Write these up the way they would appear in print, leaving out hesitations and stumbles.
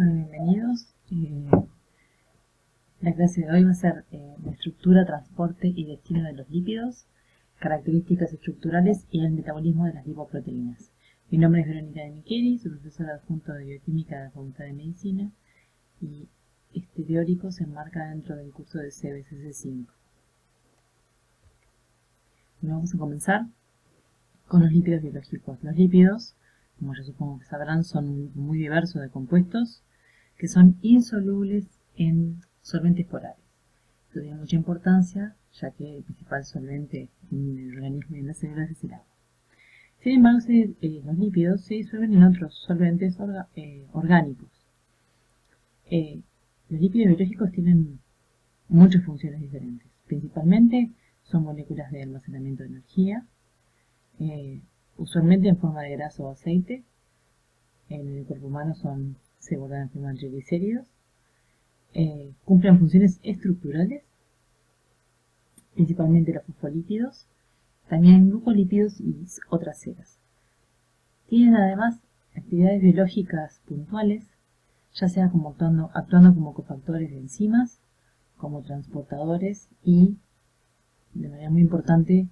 Bueno, bienvenidos. La clase de hoy va a ser la estructura, transporte y destino de los lípidos, características estructurales y el metabolismo de las lipoproteínas. Mi nombre es Verónica de Micheli, soy profesora adjunta de Bioquímica de la Facultad de Medicina y este teórico se enmarca dentro del curso de CBCC 5. Bueno, vamos a comenzar con los lípidos biológicos. Los lípidos, como ya supongo que sabrán, son un grupo muy diverso de compuestos que son insolubles en solventes polares. Esto tiene mucha importancia, ya que el principal solvente en el organismo y en las células es el agua. Sin embargo, los lípidos se disuelven en otros solventes orgánicos. Los lípidos biológicos tienen muchas funciones diferentes. Principalmente son moléculas de almacenamiento de energía, usualmente en forma de grasa o aceite. En el cuerpo humano se guardan en forma de triglicéridos. Cumplen funciones estructurales, principalmente los fosfolípidos, también glucolípidos y otras ceras. Tienen además actividades biológicas puntuales, ya sea como actuando como cofactores de enzimas, como transportadores y, de manera muy importante,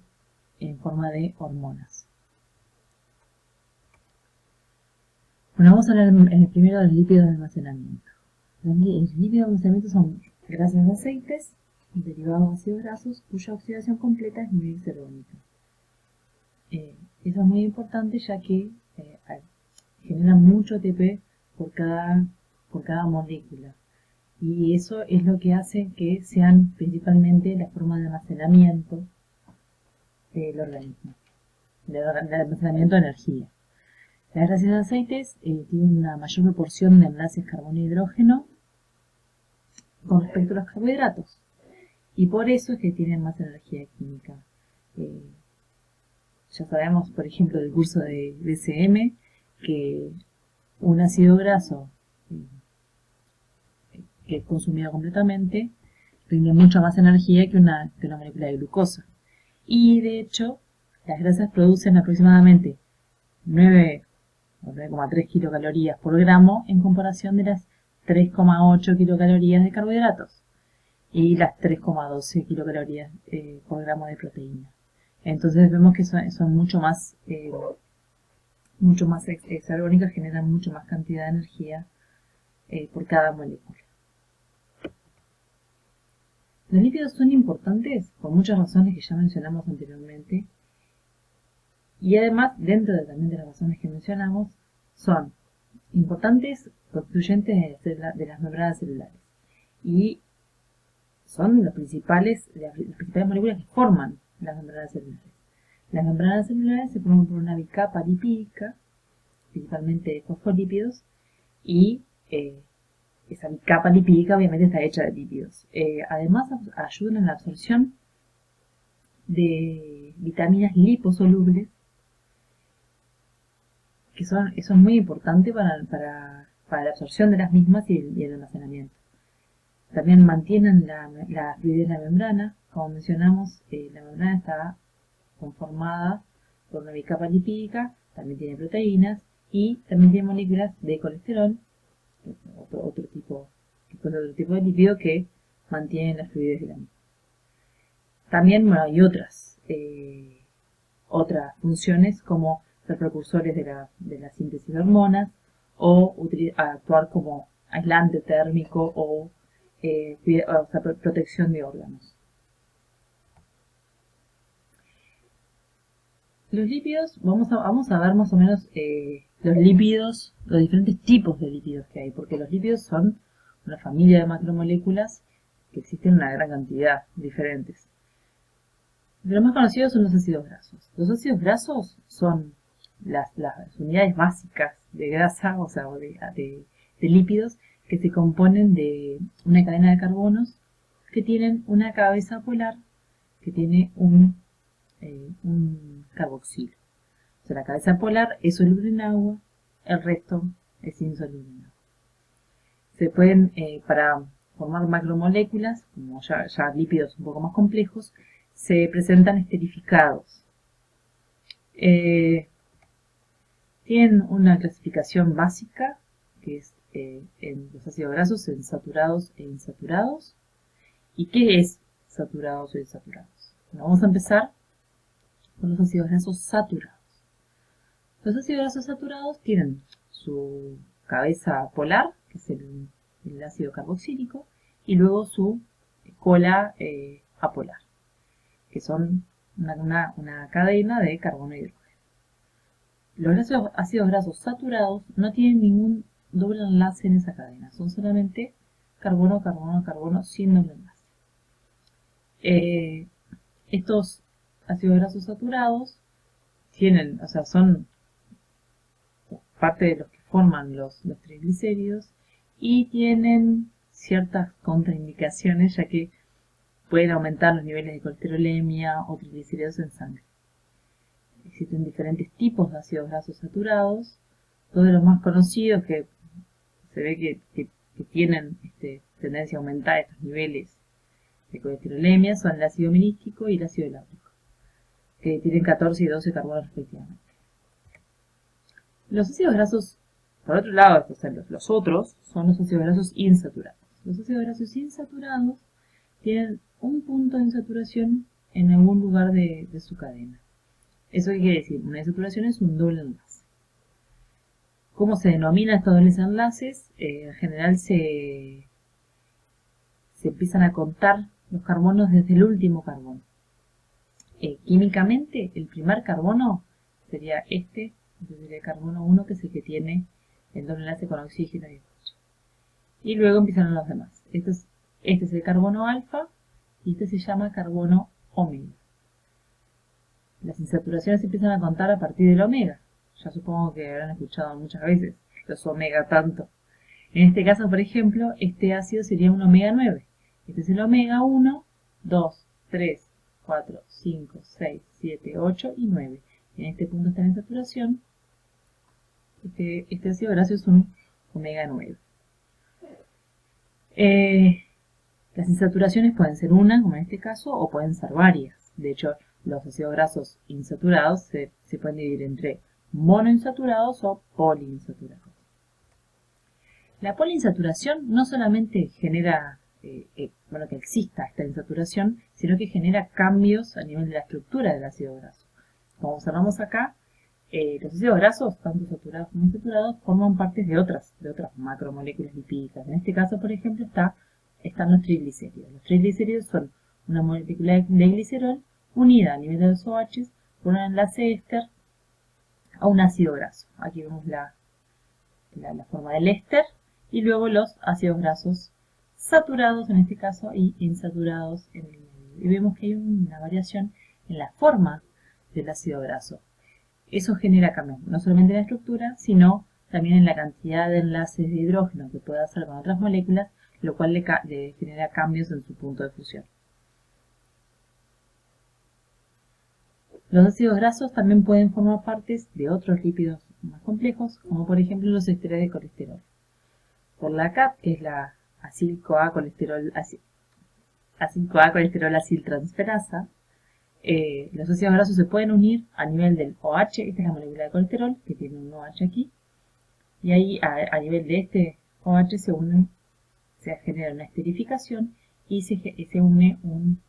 en forma de hormonas. Bueno, vamos a hablar en el primero de los lípidos de almacenamiento. Los lípidos de almacenamiento son grasas de aceites, derivados de ácidos grasos, cuya oxidación completa es muy exergónica. Eso es muy importante ya que generan mucho ATP por cada molécula. Y eso es lo que hace que sean principalmente la forma de almacenamiento del organismo, de almacenamiento de energía. Las grasas de aceites tienen una mayor proporción de enlaces carbono-hidrógeno con respecto a los carbohidratos. Y por eso es que tienen más energía química. Ya sabemos, por ejemplo, del curso de DCM, que un ácido graso que es consumido completamente rinde mucha más energía que una molécula de glucosa. Y de hecho, las grasas producen aproximadamente 9,3 kilocalorías por gramo en comparación de las 3,8 kilocalorías de carbohidratos y las 3,12 kilocalorías por gramo de proteína. Entonces vemos que son mucho más exergónicas, generan mucho más cantidad de energía por cada molécula. Los lípidos son importantes por muchas razones que ya mencionamos anteriormente, y además, dentro también de las razones que mencionamos, son importantes constituyentes de las membranas celulares y son las principales moléculas que forman las membranas celulares. Las membranas celulares se forman por una bicapa lipídica, principalmente de fosfolípidos, y esa capa lipídica obviamente está hecha de lípidos. Además ayudan en la absorción de vitaminas liposolubles, que son muy importantes para la absorción de las mismas y el almacenamiento. También mantienen la fluidez de la membrana. Como mencionamos, la membrana está conformada por una bicapa lipídica, también tiene proteínas y también tiene moléculas de colesterol, otro tipo de lípido que mantienen la fluidez de la misma. También hay otras funciones como ser precursores de la síntesis de hormonas o actuar como aislante térmico o protección de órganos. Los lípidos, vamos a ver más o menos los lípidos, los diferentes tipos de lípidos que hay, porque los lípidos son una familia de macromoléculas que existen una gran cantidad diferentes. De los más conocidos son los ácidos grasos. Los ácidos grasos son las unidades básicas de grasa, o sea, de lípidos, que se componen de una cadena de carbonos que tienen una cabeza polar que tiene un carboxilo. O sea, la cabeza polar es soluble en agua, el resto es insoluble en agua. Se pueden, para formar macromoléculas, como ya lípidos un poco más complejos, se presentan esterificados. Tienen una clasificación básica que es en los ácidos grasos en saturados e insaturados. ¿Y qué es saturados o insaturados? Bueno, vamos a empezar con los ácidos grasos saturados. Los ácidos grasos saturados tienen su cabeza polar, que es el ácido carboxílico, y luego su cola apolar, que son una cadena de carbono y hidrógeno. Los ácidos grasos saturados no tienen ningún doble enlace en esa cadena, son solamente carbono, carbono, carbono sin doble enlace. Estos ácidos grasos saturados tienen, son parte de los que forman los triglicéridos y tienen ciertas contraindicaciones, ya que pueden aumentar los niveles de colesterolemia o triglicéridos en sangre. Existen diferentes tipos de ácidos grasos saturados. Dos de los más conocidos que se ve que tienen tendencia a aumentar estos niveles de colesterolemia son el ácido mirístico y el ácido láurico, que tienen 14 y 12 carbonos respectivamente. Los ácidos grasos, por otro lado, los otros son los ácidos grasos insaturados. Los ácidos grasos insaturados tienen un punto de insaturación en algún lugar de su cadena. ¿Eso qué quiere decir? Una insaturación es un doble enlace. ¿Cómo se denomina estos dobles enlaces? En general se empiezan a contar los carbonos desde el último carbono. Químicamente, el primer carbono sería este, sería el carbono 1, que es el que tiene el doble enlace con oxígeno y OH. Y luego empiezan los demás. Este es el carbono alfa y este se llama carbono omega. Las insaturaciones se empiezan a contar a partir del omega. Ya supongo que habrán escuchado muchas veces los omega tanto. En este caso, por ejemplo, este ácido sería un omega 9. Este es el omega 1, 2, 3, 4, 5, 6, 7, 8 y 9. En este punto está la insaturación. Este ácido graso es un omega 9. Las insaturaciones pueden ser una, como en este caso, o pueden ser varias. De hecho, los ácidos grasos insaturados se pueden dividir entre monoinsaturados o poliinsaturados. La poliinsaturación no solamente genera que exista esta insaturación, sino que genera cambios a nivel de la estructura del ácido graso. Como observamos acá, los ácidos grasos, tanto saturados como insaturados, forman partes de otras macromoléculas lipídicas. En este caso, por ejemplo, están los triglicéridos. Los triglicéridos son una molécula de glicerol unida a nivel de los OH por un enlace éster a un ácido graso. Aquí vemos la forma del éster y luego los ácidos grasos saturados en este caso y insaturados en el medio. Y vemos que hay una variación en la forma del ácido graso. Eso genera cambios, no solamente en la estructura, sino también en la cantidad de enlaces de hidrógeno que puede hacer con otras moléculas, lo cual le genera cambios en su punto de fusión. Los ácidos grasos también pueden formar partes de otros lípidos más complejos, como por ejemplo los esteroides de colesterol. Por la CAT, que es la acil-CoA colesterol aciltransferasa, los ácidos grasos se pueden unir a nivel del OH, esta es la molécula de colesterol, que tiene un OH aquí, y ahí a nivel de este OH se genera una esterificación y se une un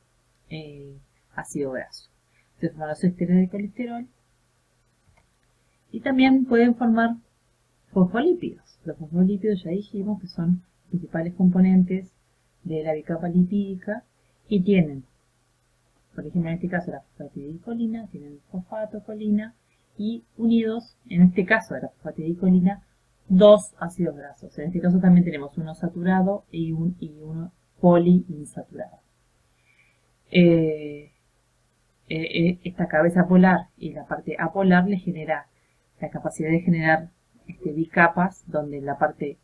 ácido graso. Se forman los esteroides de colesterol y también pueden formar fosfolípidos. Los fosfolípidos ya dijimos que son principales componentes de la bicapa lipídica y tienen, por ejemplo en este caso la fosfatidilcolina, tienen fosfato-colina y unidos, en este caso de la fosfatidilcolina, dos ácidos grasos. En este caso también tenemos uno saturado y uno poliinsaturado. Esta cabeza polar y la parte apolar le genera la capacidad de generar bicapas donde la parte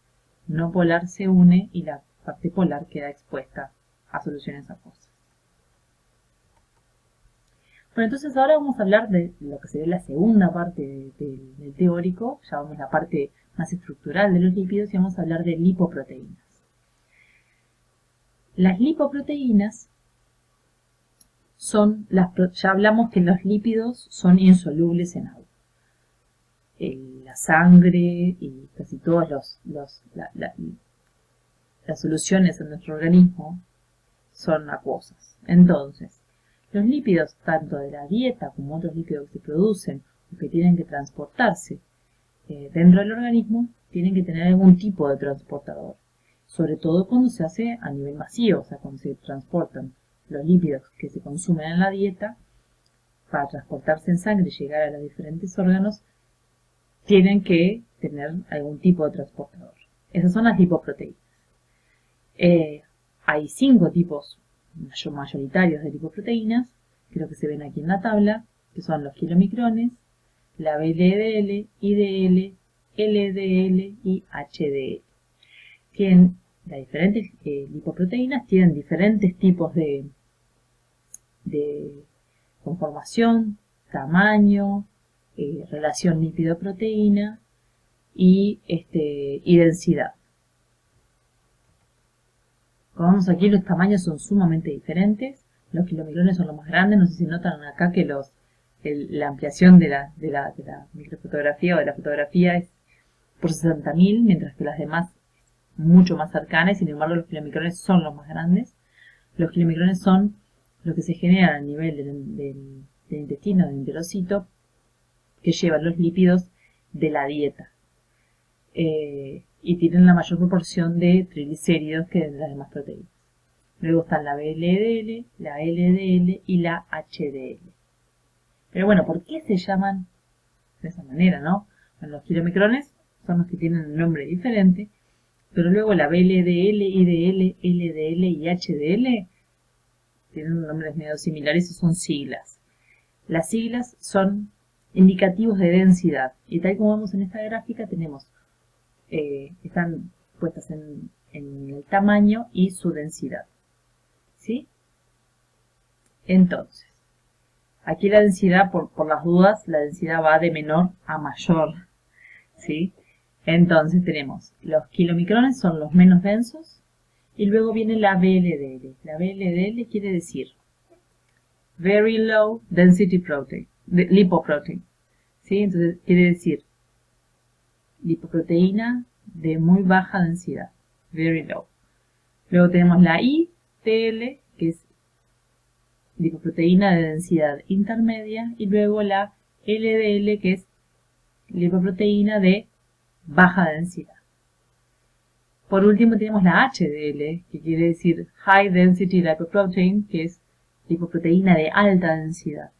no polar se une y la parte polar queda expuesta a soluciones acuosas. Bueno, entonces ahora vamos a hablar de lo que sería la segunda parte del teórico. Ya vamos a la parte más estructural de los lípidos y vamos a hablar de lipoproteínas. Las lipoproteínas ya hablamos que los lípidos son insolubles en agua. la sangre y casi todas las soluciones en nuestro organismo son acuosas. Entonces, los lípidos, tanto de la dieta como otros lípidos que se producen o que tienen que transportarse dentro del organismo, tienen que tener algún tipo de transportador. Sobre todo cuando se hace a nivel masivo, o sea, cuando se transportan los lípidos que se consumen en la dieta, para transportarse en sangre y llegar a los diferentes órganos, tienen que tener algún tipo de transportador. Esas son las lipoproteínas. Hay 5 tipos mayoritarios de lipoproteínas, que es lo que se ven aquí en la tabla, que son los kilomicrones, la VLDL, IDL, LDL y HDL. Las diferentes lipoproteínas tienen diferentes tipos de conformación, tamaño, relación lípido-proteína y densidad. Como vemos aquí, los tamaños son sumamente diferentes. Los kilomicrones son los más grandes. No sé si notan acá que la ampliación de la microfotografía o de la fotografía es por 60.000, mientras que las demás mucho más cercanas. Sin embargo, los kilomicrones son los más grandes. Los kilomicrones son los que se generan a nivel del intestino, del enterocito, que llevan los lípidos de la dieta. Y tienen la mayor proporción de triglicéridos que las demás proteínas. Luego están la VLDL, la LDL y la HDL. Pero bueno, ¿por qué se llaman de esa manera, no? Bueno, los kilomicrones son los que tienen un nombre diferente, pero luego la VLDL, IDL, LDL y HDL tienen nombres medio similares y son siglas. Las siglas son indicativos de densidad, y tal como vemos en esta gráfica tenemos están puestas en el tamaño y su densidad. ¿Sí? Entonces, aquí la densidad, por las dudas, la densidad va de menor a mayor. ¿Sí? Entonces tenemos los kilomicrones son los menos densos y luego viene la VLDL. La VLDL quiere decir Very Low Density Protein, lipoprotein. ¿Sí? Entonces quiere decir lipoproteína de muy baja densidad, very low. Luego tenemos la IDL, que es lipoproteína de densidad intermedia, y luego la LDL, que es lipoproteína de baja densidad. Por último tenemos la HDL, que quiere decir High Density Lipoprotein, que es lipoproteína de alta densidad.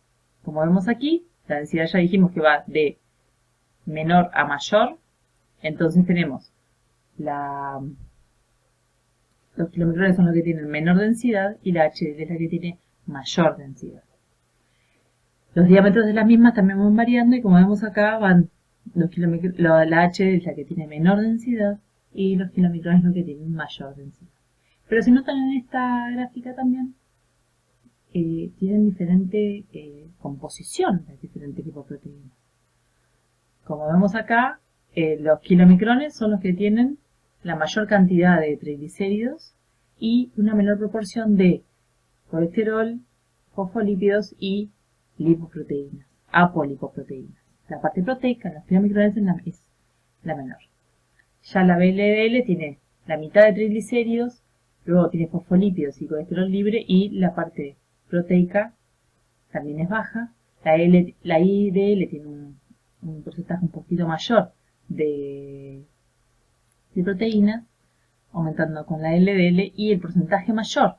Como vemos aquí, la densidad ya dijimos que va de menor a mayor. Entonces tenemos los kilomicrones son los que tienen menor densidad y la HDL es la que tiene mayor densidad. Los diámetros de las mismas también van variando y como vemos acá van la HDL es la que tiene menor densidad y los kilomicrones los que tienen mayor densidad. Pero si notan en esta gráfica también tienen diferente composición las diferentes lipoproteínas. Como vemos acá, los kilomicrones son los que tienen la mayor cantidad de triglicéridos y una menor proporción de colesterol, fosfolípidos y lipoproteínas, apolipoproteínas. La parte proteica, los kilomicrones es la menor. Ya la VLDL tiene la mitad de triglicéridos, luego tiene fosfolípidos y colesterol libre y la parte proteica también es baja. La IDL tiene un porcentaje un poquito mayor de proteínas, aumentando con la LDL, y el porcentaje mayor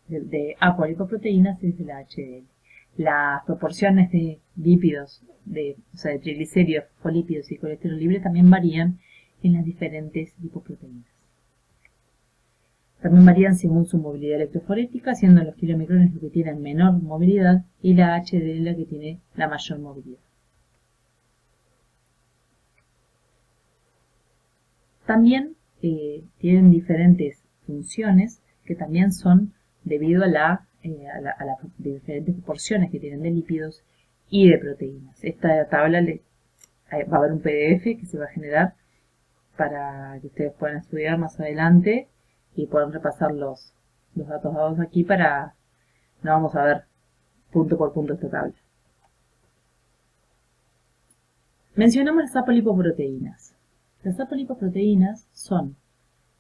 de apolipoproteínas es de la HDL. Las proporciones de lípidos, o sea, de triglicéridos, fosfolípidos y colesterol libre también varían en las diferentes lipoproteínas. También varían según su movilidad electroforética, siendo los kilomicrones los que tienen menor movilidad y la HDL la que tiene la mayor movilidad. También tienen diferentes funciones que también son debido a las diferentes proporciones que tienen de lípidos y de proteínas. Esta tabla va a haber un PDF que se va a generar para que ustedes puedan estudiar más adelante y puedan repasar los datos dados aquí no vamos a ver punto por punto esta tabla. Mencionamos las apolipoproteínas. Las apolipoproteínas son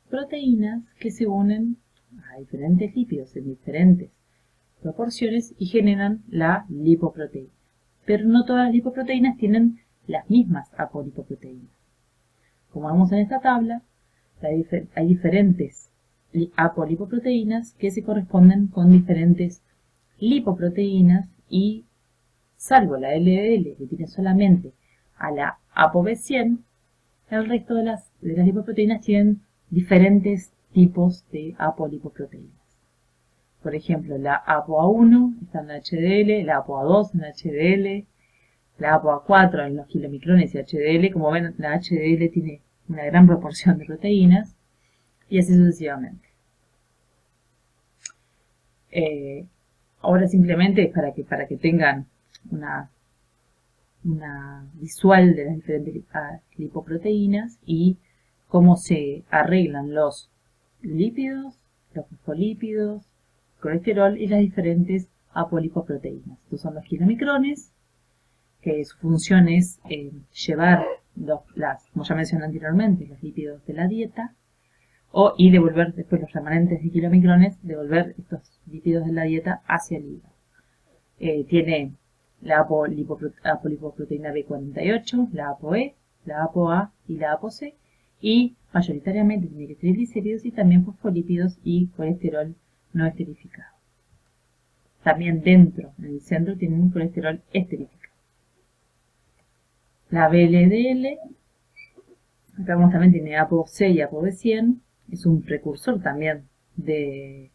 proteínas que se unen a diferentes lípidos en diferentes proporciones y generan la lipoproteína. Pero no todas las lipoproteínas tienen las mismas apolipoproteínas. Como vemos en esta tabla, hay diferentes apolipoproteínas que se corresponden con diferentes lipoproteínas y, salvo la LDL, que tiene solamente a la ApoB100, el resto de las lipoproteínas tienen diferentes tipos de apolipoproteínas. Por ejemplo, la ApoA1 está en la HDL, la ApoA2 en la HDL, la ApoA4 en los kilomicrones y HDL. Como ven, la HDL tiene una gran proporción de proteínas y así sucesivamente. Ahora simplemente para que tengan una visual de las diferentes lipoproteínas y cómo se arreglan los lípidos, los fosfolípidos, colesterol y las diferentes apolipoproteínas. Estos son los kilomicrones, que su función es llevar como ya mencioné anteriormente, los lípidos de la dieta, y devolver después los remanentes de kilomicrones, devolver estos lípidos de la dieta hacia el hígado. Tiene la apolipoproteína B48, la ApoE, la ApoA y la ApoC, y mayoritariamente tiene triglicéridos y también fosfolípidos y colesterol no esterificado. También dentro, en el centro, tiene un colesterol esterificado. La VLDL, acá vemos también tiene ApoC y ApoB100, es un precursor también de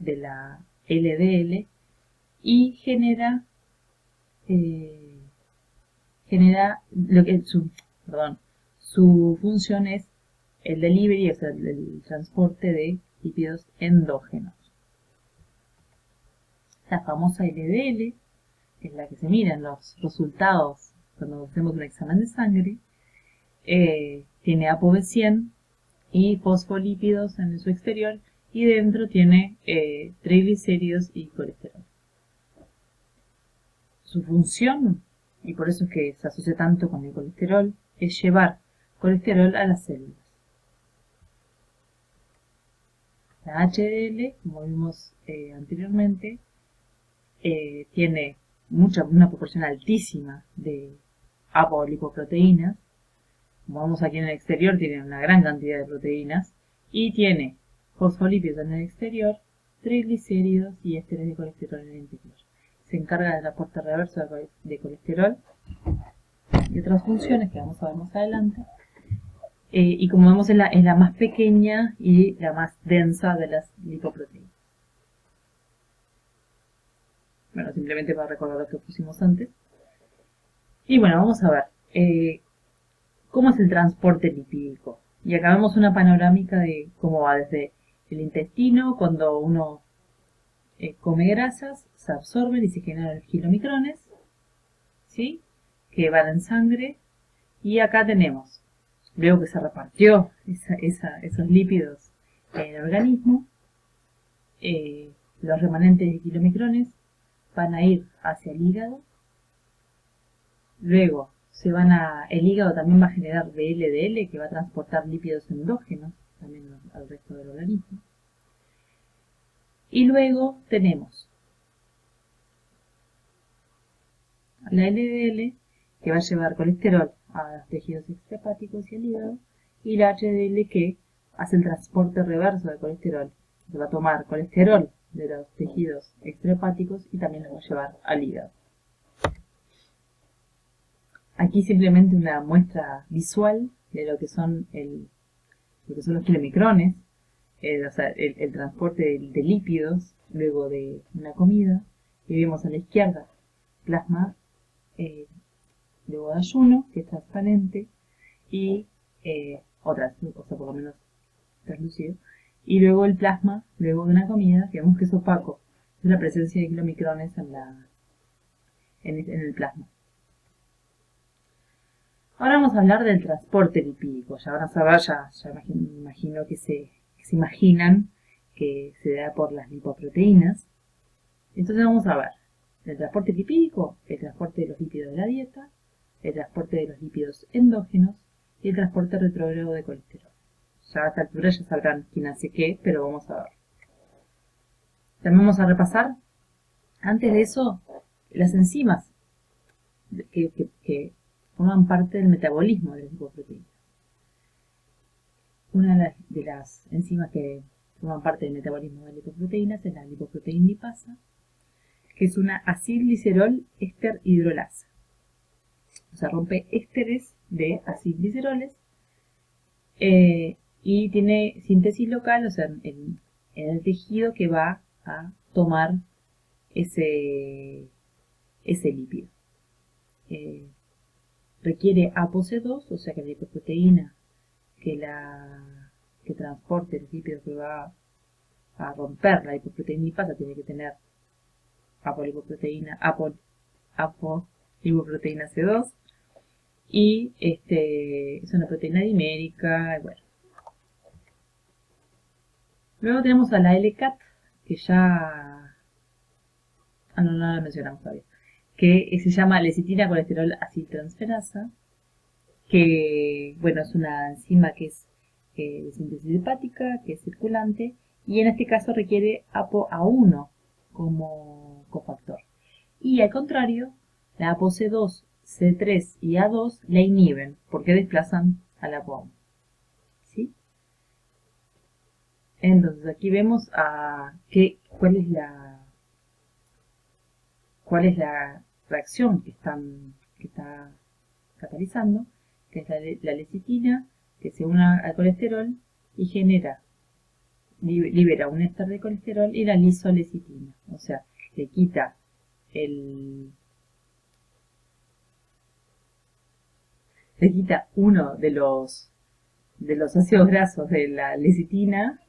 la LDL y genera su función es el delivery, o sea, el transporte de lípidos endógenos. La famosa LDL es la que se mira en los resultados cuando hacemos un examen de sangre. Tiene ApoB100 y fosfolípidos en su exterior y dentro tiene triglicéridos y colesterol. Su función, y por eso es que se asocia tanto con el colesterol, es llevar colesterol a las células. La HDL, como vimos anteriormente, tiene una proporción altísima de apolipoproteínas. Como vemos aquí en el exterior, tiene una gran cantidad de proteínas y tiene fosfolípidos en el exterior, triglicéridos y ésteres de colesterol en el interior. Se encarga del transporte reverso de colesterol y otras funciones que vamos a ver más adelante. Y como vemos es la más pequeña y la más densa de las lipoproteínas. Bueno, simplemente para recordar lo que pusimos antes. Y bueno, vamos a ver cómo es el transporte lipídico. Y acá vemos una panorámica de cómo va desde el intestino, cuando uno come grasas, se absorben y se generan los kilomicrones, ¿sí? Que van en sangre. Y acá tenemos, luego que se repartió esos lípidos en el organismo, los remanentes de kilomicrones van a ir hacia el hígado. Luego el hígado también va a generar VLDL, que va a transportar lípidos endógenos también al resto del organismo. Y luego tenemos la LDL, que va a llevar colesterol a los tejidos extrahepáticos y al hígado, y la HDL, que hace el transporte reverso de colesterol. Se va a tomar colesterol de los tejidos extrahepáticos y también lo va a llevar al hígado. Aquí simplemente una muestra visual de lo que son los kilomicrones, o sea, el transporte de lípidos luego de una comida. Y vemos a la izquierda plasma luego de ayuno, que es transparente, y o sea, por lo menos translúcido, y luego el plasma luego de una comida, que vemos que es opaco, es la presencia de kilomicrones en el plasma. Ahora vamos a hablar del transporte lipídico. Ya van a saber, ya imagino que se imaginan que se da por las lipoproteínas. Entonces vamos a ver el transporte lipídico, el transporte de los lípidos de la dieta, el transporte de los lípidos endógenos y el transporte retrógrado de colesterol. Ya a esta altura ya sabrán quién hace qué, pero vamos a ver. También vamos a repasar, antes de eso, las enzimas que forman parte del metabolismo de las lipoproteínas. Una de las enzimas que forman parte del metabolismo de lipoproteínas es la lipoproteína lipasa, que es una acilglicerol éster hidrolasa. O sea, rompe ésteres de acilgliceroles y tiene síntesis local, o sea, en el tejido que va a tomar ese lípido. Requiere ApoC2, o sea que la lipoproteína que transporte el lípido que va a romper la lipoproteína lipasa tiene que tener apolipoproteína C2 y es una proteína dimérica, bueno. Luego tenemos a la LCAT, que ya no la mencionamos todavía, que se llama lecitina colesterol aciltransferasa, que bueno, es una enzima que es de síntesis hepática, que es circulante, y en este caso requiere ApoA1 como cofactor. Y al contrario, la ApoC2, C3 y A2 la inhiben porque desplazan a la ApoA1. ¿Sí? Entonces aquí vemos cuál es la reacción que está catalizando, que es la lecitina, que se une al colesterol y libera un éster de colesterol y la lisolecitina. O sea, le quita uno de los ácidos grasos de la lecitina,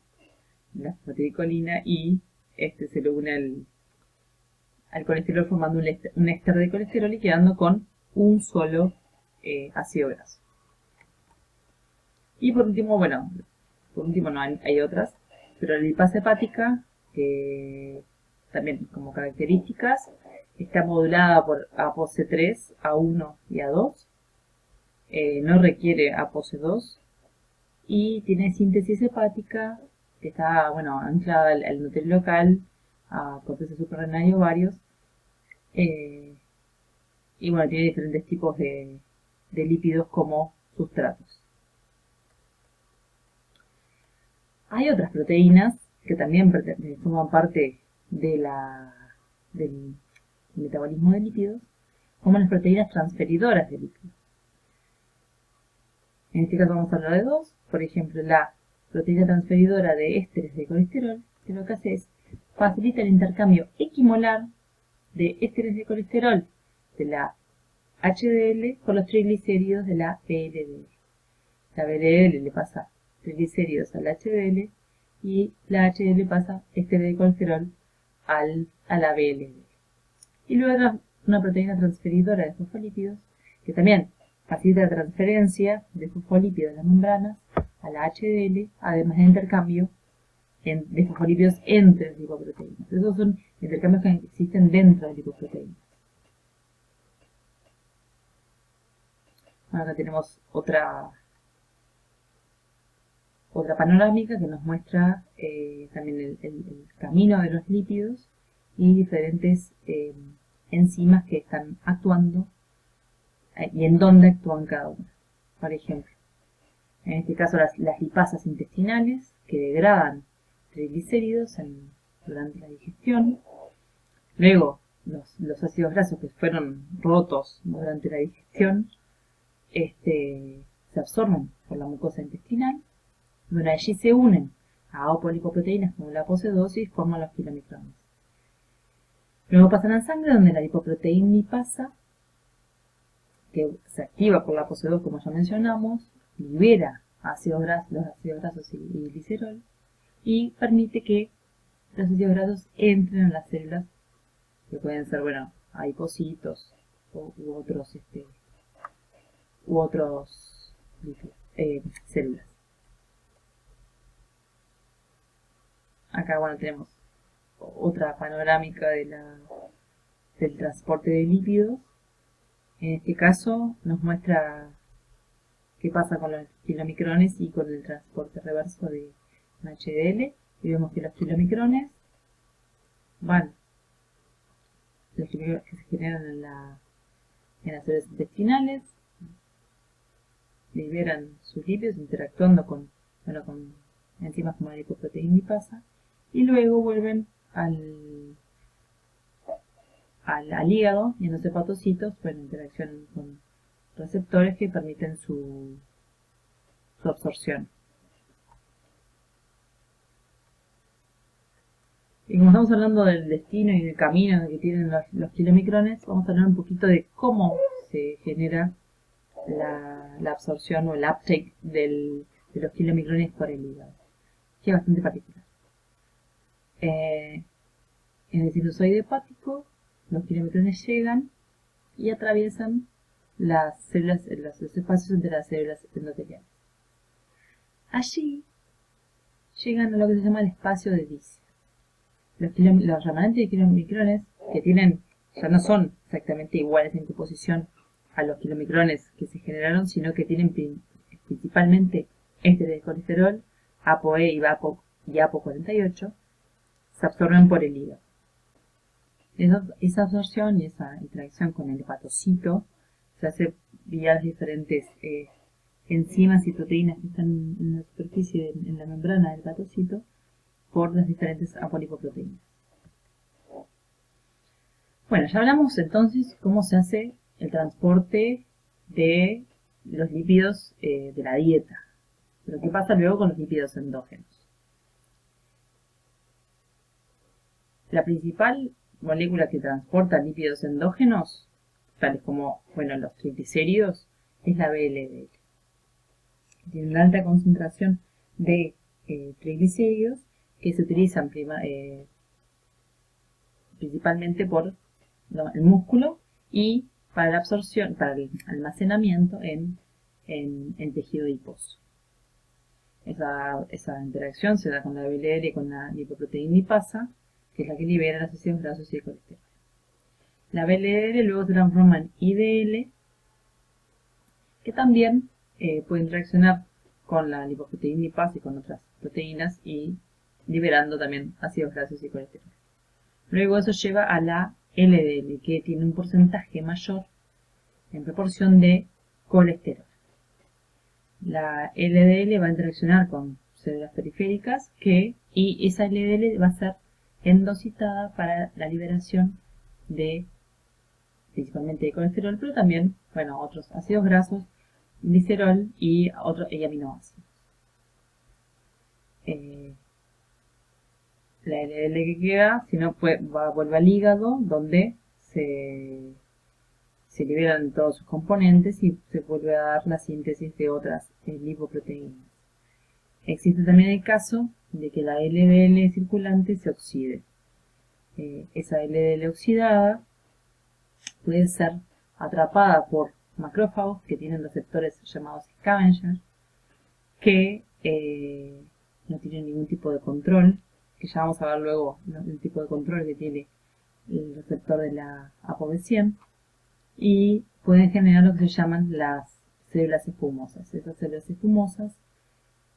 la fosfatidilcolina, y se lo une al colesterol formando un éster de colesterol y quedando con un solo ácido graso. Y por último, no hay otras, pero la lipasa hepática, que también como características, está modulada por ApoC3, A1 y A2, no requiere ApoC2 y tiene síntesis hepática que está, anclada al endotelio local, a corteza suprarrenal y ovarios, y tiene diferentes tipos de lípidos como sustratos. Hay otras proteínas que también forman parte del metabolismo de lípidos, como las proteínas transferidoras de lípidos. En este caso vamos a hablar de dos. Por ejemplo, la proteína transferidora de ésteres de colesterol, que lo que hace es facilita el intercambio equimolar de ésteres de colesterol de la HDL con los triglicéridos de la VLDL. La VLDL le pasa triglicéridos al HDL y la HDL pasa ésteres de colesterol a la VLDL. Y luego una proteína transferidora de fosfolípidos que también facilita la transferencia de fosfolípidos de las membranas a la HDL, además de intercambio de fosfolípidos entre las lipoproteínas. Esos son intercambios que existen dentro de las lipoproteínas. Acá tenemos otra panorámica que nos muestra también el camino de los lípidos y diferentes enzimas que están actuando y en dónde actúan cada una. Por ejemplo, en este caso las lipasas intestinales que degradan triglicéridos durante la digestión. Luego los ácidos grasos que fueron rotos durante la digestión se absorben por la mucosa intestinal. Bueno, allí se unen a apolipoproteínas como la ApoC2 y forman los kilomicrones. Luego pasan a sangre donde la lipoproteína lipasa, que se activa por la ApoC2 como ya mencionamos, libera los ácidos grasos y glicerol y permite que los ácidos grasos entren en las células, que pueden ser, adipocitos u otros células. Acá, tenemos otra panorámica del transporte de lípidos. En este caso nos muestra qué pasa con los kilomicrones y con el transporte reverso de un HDL. Y vemos que los kilomicrones van, los kilomicrones que se generan en las células intestinales, liberan sus lípidos interactuando con enzimas como la lipoproteína lipasa, y luego vuelven al hígado, y en los hepatocitos interaccionan con receptores que permiten su absorción. Y como estamos hablando del destino y del camino que tienen los kilomicrones, vamos a hablar un poquito de cómo se genera la absorción o el uptake de los kilomicrones por el hígado, que es bastante particular. En el sinusoide hepático, los kilomicrones llegan y atraviesan las células, los espacios entre las células endoteliales. Allí llegan a lo que se llama el espacio de Dice. Los remanentes de kilomicrones que tienen, ya no son exactamente iguales en composición a los kilomicrones que se generaron, sino que tienen principalmente ésteres de colesterol, ApoE y APO48, se absorben por el hígado. Esa absorción y esa interacción con el hepatocito se hace vía las diferentes enzimas y proteínas que están en la superficie, en la membrana del hepatocito, por las diferentes apolipoproteínas. Bueno, ya hablamos entonces cómo se hace el transporte de los lípidos de la dieta. Pero ¿qué pasa luego con los lípidos endógenos? La principal molécula que transporta lípidos endógenos, tales como los triglicéridos, es la VLDL. Tiene una alta concentración de triglicéridos que se utilizan principalmente por el músculo y para la absorción, para el almacenamiento en tejido adiposo. Esa interacción se da con la VLL y con la lipoproteína lipasa, que es la que libera los ácidos grasos y el colesterol. La VLL luego se transforma en IDL, que también puede interaccionar con la lipoproteína lipasa y con otras proteínas, y liberando también ácidos grasos y colesterol. Luego eso lleva a la LDL, que tiene un porcentaje mayor en proporción de colesterol. La LDL va a interaccionar con células periféricas y esa LDL va a ser endocitada para la liberación principalmente de colesterol, pero también, otros ácidos grasos, glicerol y aminoácidos. La LDL que queda, si no, vuelve al hígado, donde se liberan todos sus componentes y se vuelve a dar la síntesis de otras lipoproteínas. Existe también el caso de que la LDL circulante se oxide. Esa LDL oxidada puede ser atrapada por macrófagos que tienen receptores llamados scavengers, que no tienen ningún tipo de control, que ya vamos a ver luego el tipo de control que tiene el receptor de la ApoB100, y pueden generar lo que se llaman las células espumosas. Esas células espumosas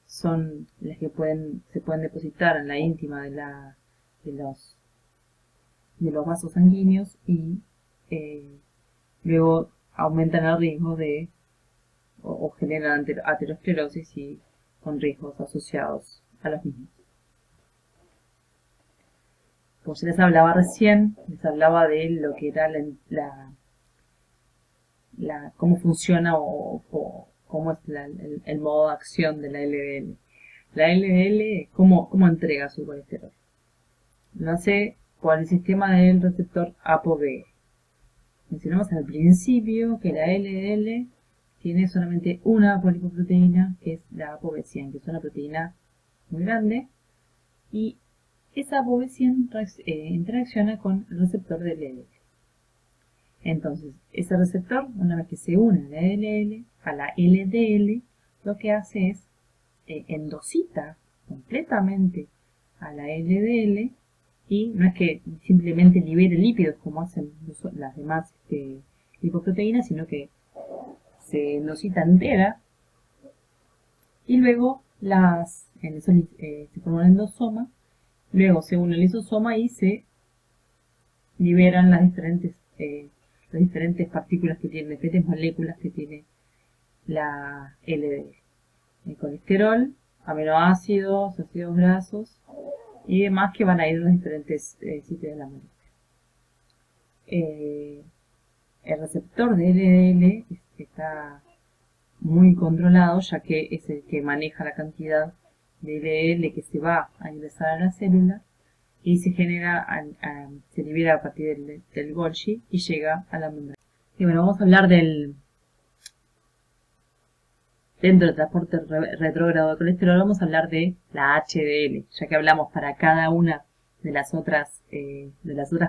son las que se pueden depositar en la íntima de los vasos sanguíneos y luego aumentan el riesgo o generan aterosclerosis y con riesgos asociados a los mismos. Como ya les hablaba recién, les hablaba de lo que era cómo funciona o cómo es el modo de acción de la LDL. La LDL, ¿cómo entrega su colesterol? Lo hace por el sistema del receptor ApoB. Mencionamos al principio que la LDL tiene solamente una apolipoproteína, que es la ApoB100, que es una proteína muy grande, y esa ApoB100 interacciona con el receptor de LDL. Entonces, ese receptor, una vez que se une a la LDL, lo que hace es endocita completamente a la LDL, y no es que simplemente libere lípidos como hacen las demás lipoproteína, sino que se endosita entera y luego se forma un endosoma, luego se une el lisosoma y se liberan las diferentes partículas que tienen, diferentes moléculas que tiene la LDL. El colesterol, aminoácidos, ácidos grasos y demás que van a ir en los diferentes sitios de la molécula. El receptor de LDL está muy controlado, ya que es el que maneja la cantidad de LDL que se va a ingresar a la célula y se se libera a partir del Golgi y llega a la membrana. Y bueno, vamos a hablar dentro del transporte retrógrado de colesterol, vamos a hablar de la HDL, ya que hablamos para cada una de las otras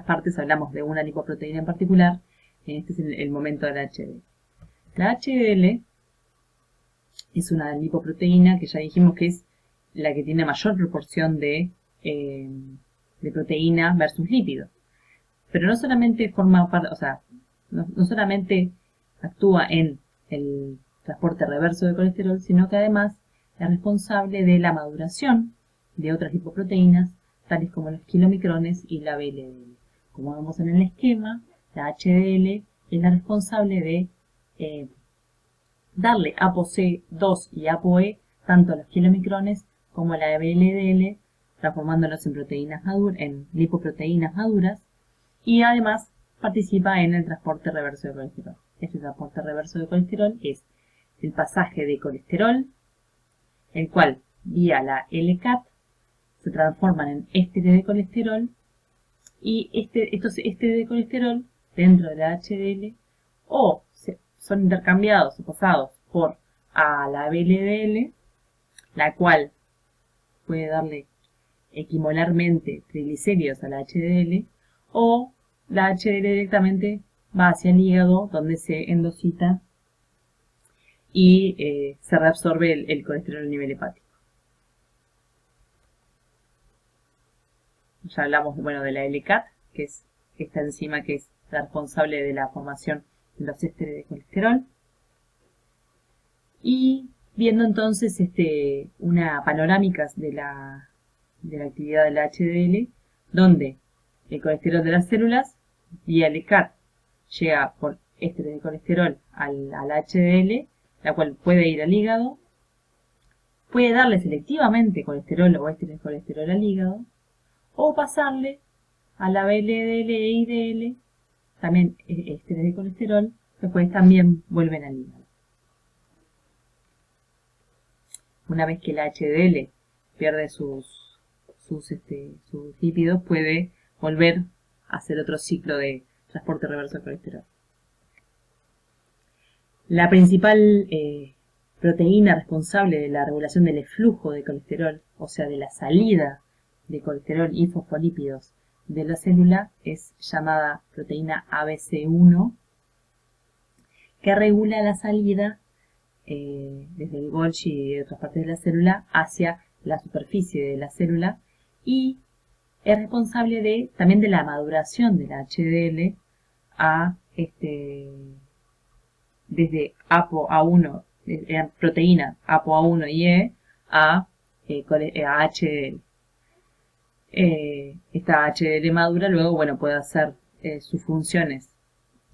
partes, hablamos de una lipoproteína en particular. Este es el momento de la HDL. La HDL es una lipoproteína que ya dijimos que es la que tiene mayor proporción de proteína versus lípido. Pero no solamente forma parte, o sea, no solamente actúa en el transporte reverso de colesterol, sino que además es responsable de la maduración de otras lipoproteínas, tales como los kilomicrones y la VLDL. Como vemos en el esquema, la HDL es la responsable de darle ApoC2 y ApoE tanto a los kilomicrones como a la VLDL, transformándolos en lipoproteínas maduras, y además participa en el transporte reverso de colesterol. Este transporte reverso de colesterol es el pasaje de colesterol, el cual vía la LCAT se transforman en ésteres de colesterol, y estos ésteres de colesterol dentro de la HDL o son intercambiados o pasados por a la VLDL, la cual puede darle equimolarmente triglicéridos a la HDL, o la HDL directamente va hacia el hígado, donde se endosita y se reabsorbe el colesterol a nivel hepático. Ya hablamos de la LCAT, que es esta enzima que es la responsable de la formación de los ésteres de colesterol. Y viendo entonces una panorámica de la actividad de la HDL, donde el colesterol de las células vía LCAT llega por ésteres de colesterol a la HDL, la cual puede ir al hígado, puede darle selectivamente colesterol o ésteres de colesterol al hígado, o pasarle a la VLDL e IDL, también ésteres de colesterol, después también vuelven al hígado. Una vez que la HDL pierde sus lípidos, puede volver a hacer otro ciclo de transporte reverso de colesterol. La principal proteína responsable de la regulación del eflujo de colesterol, o sea, de la salida de colesterol y fosfolípidos de la célula, es llamada proteína ABC1, que regula la salida desde el Golgi y de otras partes de la célula hacia la superficie de la célula, y es responsable también de la maduración de la HDL desde ApoA1, proteína ApoA1 y E a HDL. Esta HDL madura luego puede hacer sus funciones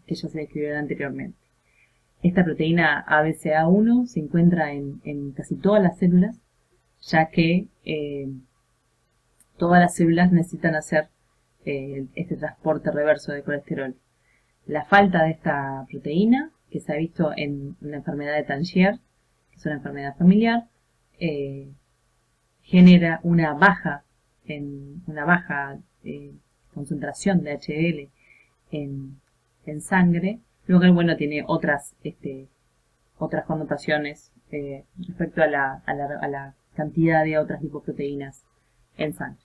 que ya se describieron anteriormente. Esta proteína ABCA1 se encuentra en casi todas las células, ya que todas las células necesitan hacer este transporte reverso de colesterol. La falta de esta proteína, que se ha visto en la enfermedad de Tangier, que es una enfermedad familiar, genera una baja concentración de HDL en sangre, lo cual tiene otras connotaciones respecto a la cantidad de otras lipoproteínas en sangre.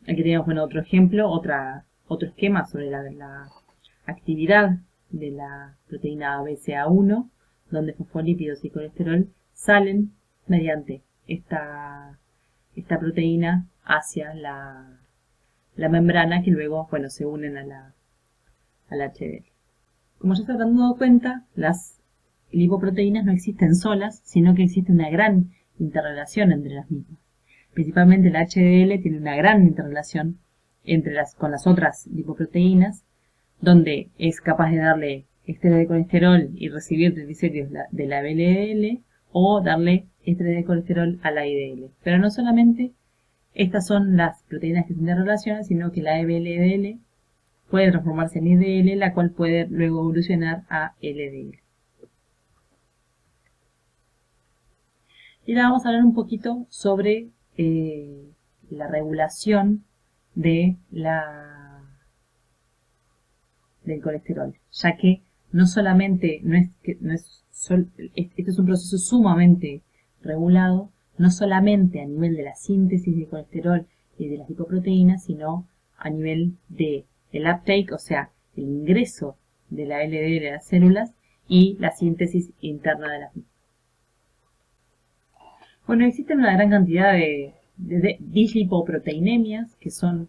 Aquí tenemos otro ejemplo, otro esquema sobre la actividad de la proteína BCA1, donde fosfolípidos y colesterol salen mediante esta proteína hacia la membrana, que luego se unen a al HDL. Como ya se habrán dado cuenta, las lipoproteínas no existen solas, sino que existe una gran interrelación entre las mismas. Principalmente el HDL tiene una gran interrelación con las otras lipoproteínas, donde es capaz de darle ésteres de colesterol y recibir triglicéridos de la VLDL o darle ésteres de colesterol a la LDL. Pero no solamente estas son las proteínas que se interrelacionan, sino que la VLDL puede transformarse en LDL, la cual puede luego evolucionar a LDL. Y ahora vamos a hablar un poquito sobre la regulación del colesterol, ya que no solamente este es un proceso sumamente regulado, no solamente a nivel de la síntesis de colesterol y de las lipoproteínas, sino a nivel de el uptake, o sea, el ingreso de la LDL a las células y la síntesis interna de las mismas. Bueno, existen una gran cantidad de dislipoproteinemias, que son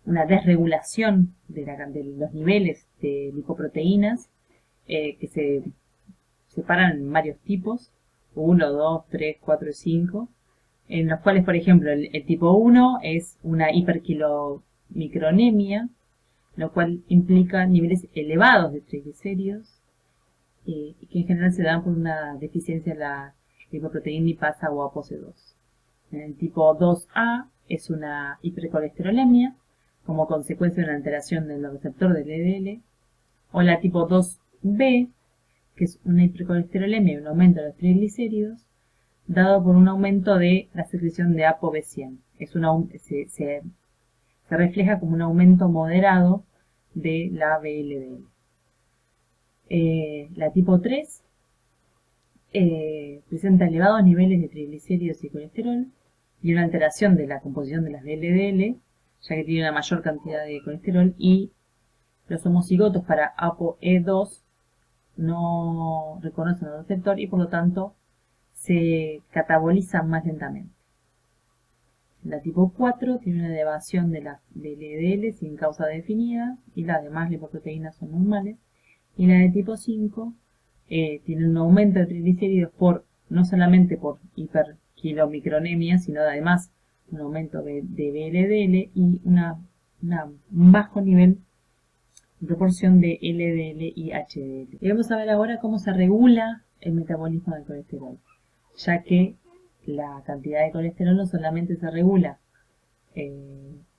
una desregulación de los niveles de lipoproteínas, que se separan en varios tipos, 1, 2, 3, 4 y 5, en los cuales, por ejemplo, el tipo 1 es una hiperkilomicronemia, lo cual implica niveles elevados de triglicéridos, y que en general se dan por una deficiencia en la lipoproteína lipasa o ApoC2. En el tipo 2A es una hipercolesterolemia, como consecuencia de una alteración del receptor del LDL, o la tipo 2B, que es una hipercolesterolemia y un aumento de los triglicéridos, dado por un aumento de la secreción de ApoB100. Se refleja como un aumento moderado de la VLDL. La tipo 3 presenta elevados niveles de triglicéridos y colesterol y una alteración de la composición de las VLDL, ya que tiene una mayor cantidad de colesterol, y los homocigotos para ApoE2 no reconocen el receptor y por lo tanto se catabolizan más lentamente. La tipo 4 tiene una elevación de las LDL sin causa definida y las demás lipoproteínas son normales. Y la de tipo 5 tiene un aumento de triglicéridos no solamente por hiperkilomicronemia, sino además un aumento de VLDL y un bajo nivel en proporción de LDL y HDL. Y vamos a ver ahora cómo se regula el metabolismo del colesterol, ya que la cantidad de colesterol no solamente se regula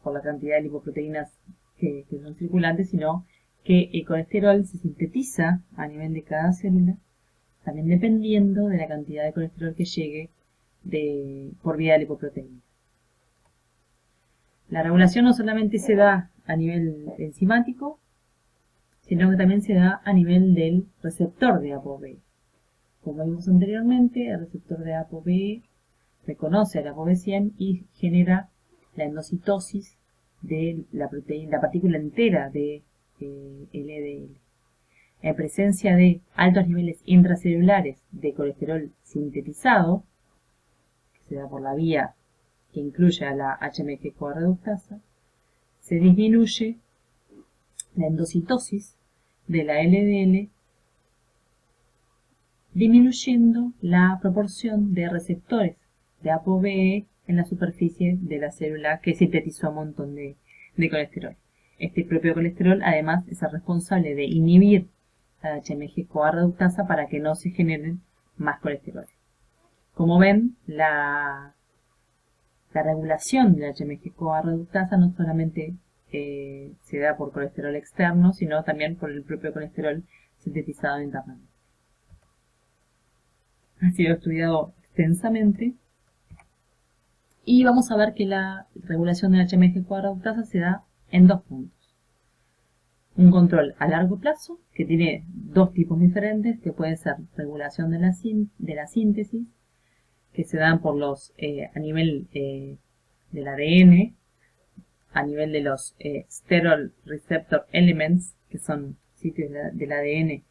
por la cantidad de lipoproteínas que son circulantes, sino que el colesterol se sintetiza a nivel de cada célula, también dependiendo de la cantidad de colesterol que llegue por vía de lipoproteína. La regulación no solamente se da a nivel enzimático, sino que también se da a nivel del receptor de ApoB. Como vimos anteriormente, el receptor de ApoB reconoce a la ApoB100 y genera la endocitosis de la partícula entera de LDL. En presencia de altos niveles intracelulares de colesterol sintetizado, que se da por la vía que incluye a la HMG-CoA reductasa, se disminuye la endocitosis de la LDL, disminuyendo la proporción de receptores de ApoB en la superficie de la célula que sintetizó un montón de colesterol. Este propio colesterol además es el responsable de inhibir la HMG-CoA reductasa para que no se generen más colesterol. Como ven, la regulación de la HMG-CoA reductasa no solamente se da por colesterol externo, sino también por el propio colesterol sintetizado internamente. Ha sido estudiado extensamente y vamos a ver que la regulación de la HMG-CoA reductasa se da en dos puntos. Un control a largo plazo, que tiene dos tipos diferentes, que puede ser regulación de la síntesis, que se dan por a nivel del ADN, a nivel de los sterol receptor elements, que son sitios del ADN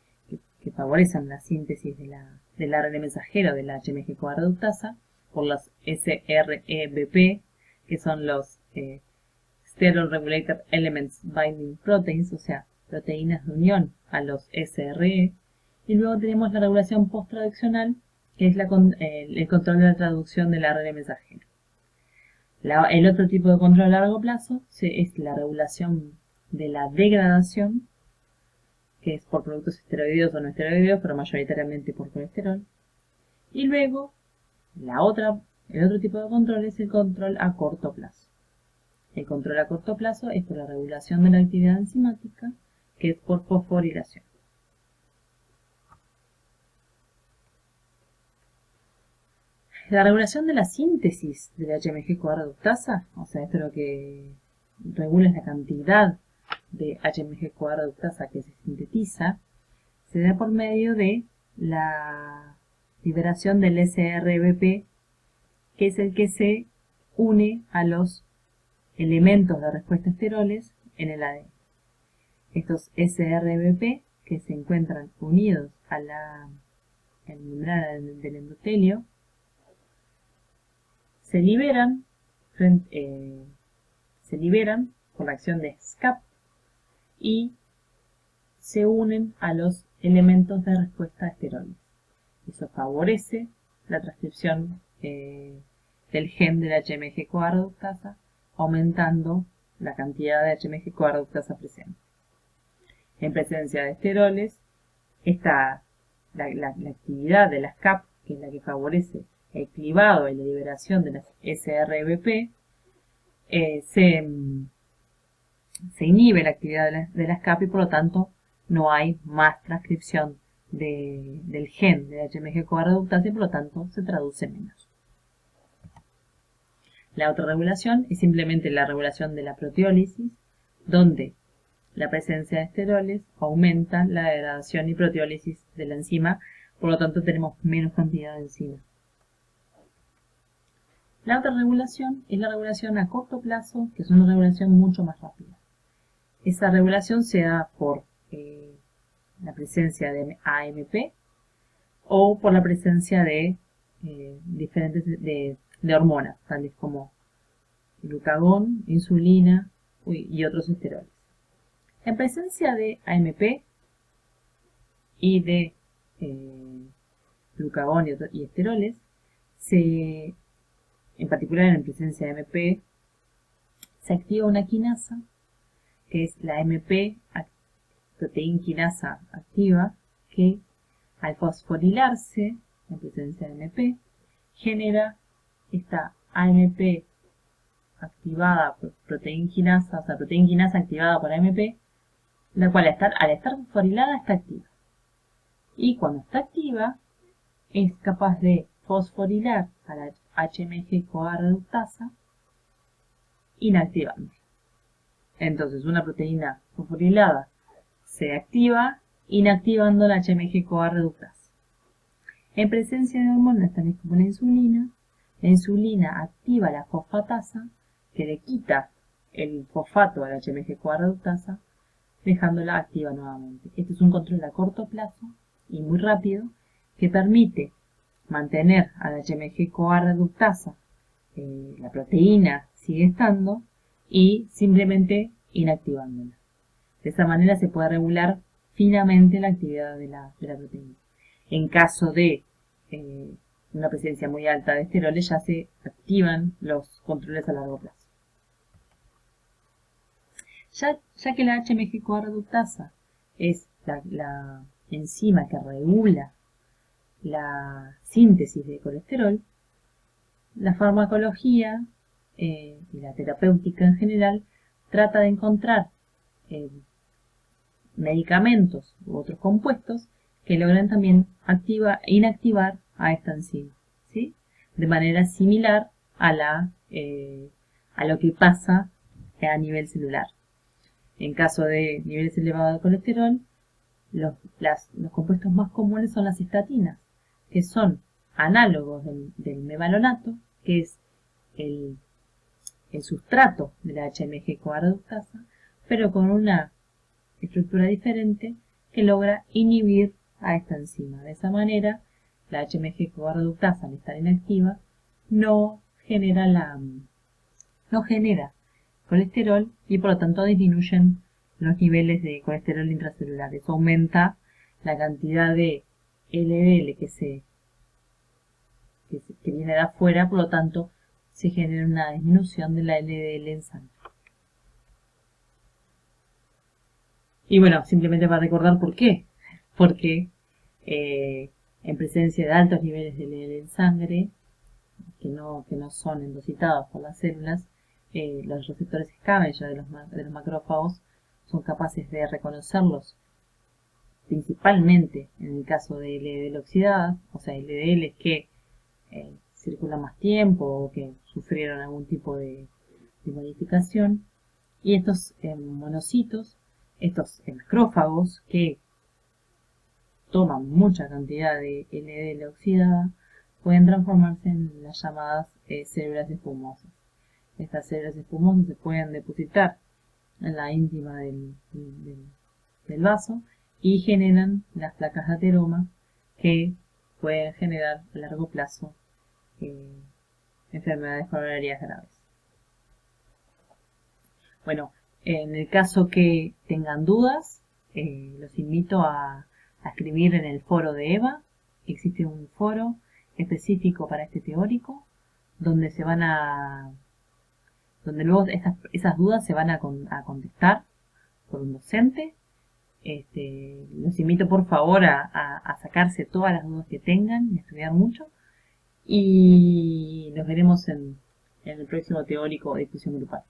que favorecen la síntesis del ARN mensajero de la HMG-CoA reductasa, por los SREBP, que son los Sterol Regulator Elements Binding Proteins, o sea, proteínas de unión a los SRE. Y luego tenemos la regulación post-traduccional, que es el control de la traducción del ARN mensajero. El otro tipo de control a largo plazo es la regulación de la degradación, que es por productos esteroideos o no esteroideos, pero mayoritariamente por colesterol. Y luego, el otro tipo de control es el control a corto plazo. El control a corto plazo es por la regulación de la actividad enzimática, que es por fosforilación. La regulación de la síntesis de la HMG-CoA reductasa, o sea, esto lo que regula es la cantidad de HMG-CoA reductasa que se sintetiza, se da por medio de la liberación del SRBP, que es el que se une a los elementos de respuesta a esteroles en el ADN. Estos SRBP, que se encuentran unidos a la membrana del endotelio, se liberan por la acción de SCAP y se unen a los elementos de respuesta a esteroides. Eso favorece la transcripción del gen de la HMG-CoA reductasa, aumentando la cantidad de HMG-CoA reductasa presente. En presencia de esteroles, la actividad de las CAP, que es la que favorece el clivado y la liberación de las SRBP, se inhibe la actividad de las CAP y por lo tanto no hay más transcripción del gen de la HMG-CoA reductasa y por lo tanto se traduce menos. La otra regulación es simplemente la regulación de la proteólisis, donde la presencia de esteroles aumenta la degradación y proteólisis de la enzima, por lo tanto tenemos menos cantidad de enzima. La otra regulación es la regulación a corto plazo, que es una regulación mucho más rápida. Esa regulación se da por la presencia de AMP o por la presencia de diferentes de hormonas, tales como glucagón, insulina y otros esteroles. En presencia de AMP y de glucagón y esteroles, en particular en presencia de AMP, se activa una quinasa, que es la AMP proteína quinasa activa, que al fosforilarse en presencia de AMP, genera esta AMP activada por proteína quinasa, o sea, proteína quinasa activada por AMP, la cual al estar fosforilada está activa. Y cuando está activa, es capaz de fosforilar a la HMG-CoA reductasa, inactivándola. Entonces, una proteína fosforilada se activa, inactivando la HMG-CoA reductasa. En presencia de hormonas tales como la insulina activa la fosfatasa, que le quita el fosfato a la HMG-CoA reductasa, dejándola activa nuevamente. Este es un control a corto plazo y muy rápido que permite mantener a la HMG-CoA reductasa, la proteína sigue estando, y simplemente inactivándola. De esa manera se puede regular finamente la actividad de la proteína. En caso de una presencia muy alta de esteroles, ya se activan los controles a largo plazo. Ya que la HMG-CoA reductasa es la enzima que regula la síntesis de colesterol, la farmacología y la terapéutica en general trata de encontrar medicamentos u otros compuestos que logran también inactivar a esta enzima, ¿sí? De manera similar a lo que pasa a nivel celular. En caso de niveles elevados de colesterol, los compuestos más comunes son las estatinas, que son análogos del mevalonato, que es el sustrato de la HMG-CoA reductasa, pero con una estructura diferente que logra inhibir a esta enzima. De esa manera, la HMG-CoA reductasa, al estar inactiva, no genera colesterol y por lo tanto disminuyen los niveles de colesterol intracelular. Eso aumenta la cantidad de LDL que viene de afuera, por lo tanto se genera una disminución de la LDL en sangre. Y bueno, simplemente para recordar por qué. Porque en presencia de altos niveles de LDL en sangre, que no son endocitados por las células, los receptores scavenger de los macrófagos son capaces de reconocerlos, principalmente en el caso de LDL oxidadas, o sea, LDLs que circulan más tiempo o que sufrieron algún tipo de modificación, y estos monocitos, estos macrófagos que toman mucha cantidad de LDL oxidada, pueden transformarse en las llamadas células espumosas. Estas células espumosas se pueden depositar en la íntima del vaso y generan las placas de ateroma que pueden generar a largo plazo enfermedades coronarias graves. Bueno, en el caso que tengan dudas, los invito a escribir en el foro de EVA. Existe un foro específico para este teórico, donde luego esas dudas se van a contestar por un docente. Los invito por favor a sacarse todas las dudas que tengan y a estudiar mucho. Y nos veremos en el próximo teórico de discusión grupal.